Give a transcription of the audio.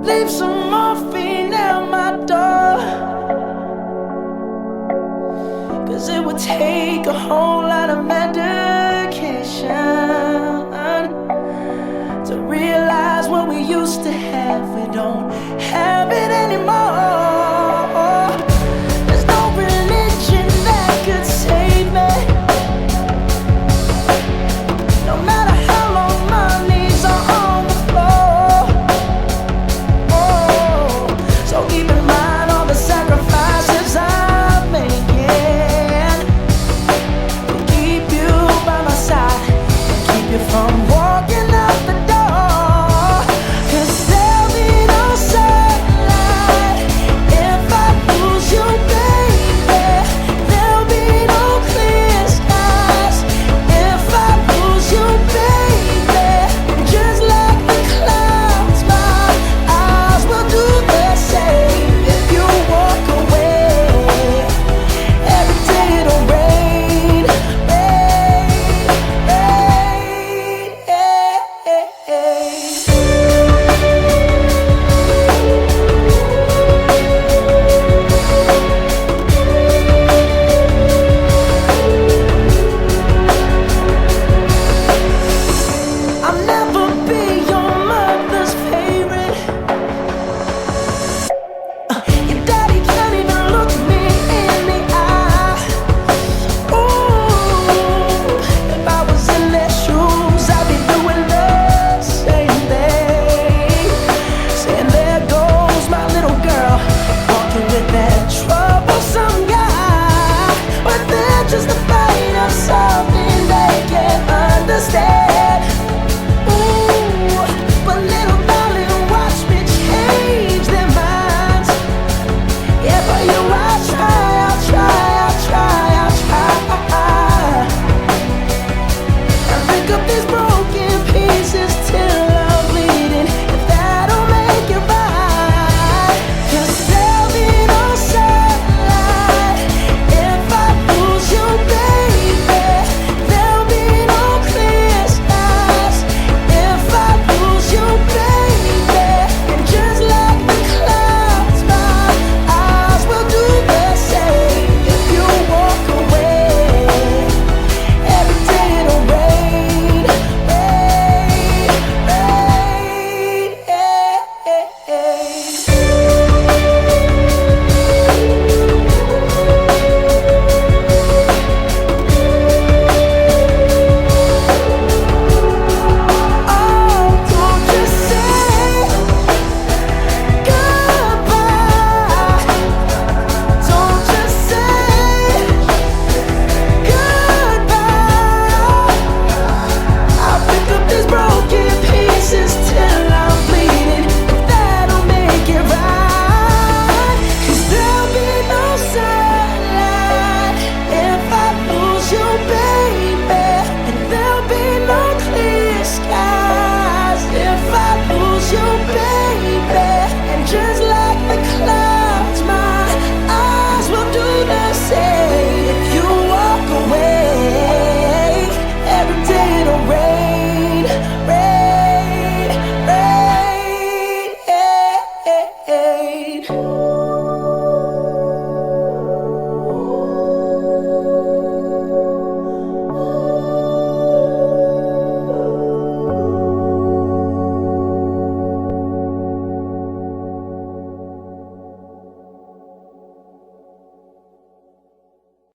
Leave some morphine at my door, 'cause it would take a whole lot of medication to realize what we used to have. We don't have it anymore. There's no religion that could save me, no matter how long my knees are on the floor. Oh, so keep in mind all the sacrifices I'm making to keep you by my side, keep you from walking out the door. 'Cause there'll be no sunlight if I lose you, baby. There'll be no clear skies if I lose you, baby. Just like the clouds, my eyes will do the same if you walk away. Every day it'll rain, rain, rain, I'll never be your mother's favorite. Your daddy can't even look me in the eye. Ooh, if I was in their shoes, I'd be doing the same thing. Saying there goes my little girl, walking with that troublesome guy. But they're just afraid of something they can't understand. Ooh, but little darling, watch me change their minds. Yeah, for you I'll try, I'll try, I'll try, I'll try. And pick up these broken pieces till I'm bleeding, if that'll make it right. 'Cause there'll be no sunlight if I lose you, baby. There'll be no clear skies if I lose you, baby. And just like the clouds, my eyes will do the same if you walk away. Every day it'll rain, rain, rain, Oh, don't just say goodbye. Don't just say goodbye. I'll pick up these broken pieces till I'm bleeding, if that'll make it right. 'Cause there'll be no sunlight if I lose you, baby. And there'll be no clear skies if I lose you, baby. And just like the clouds, my eyes will do the same if you walk away. Every day it'll rain, rain, rain.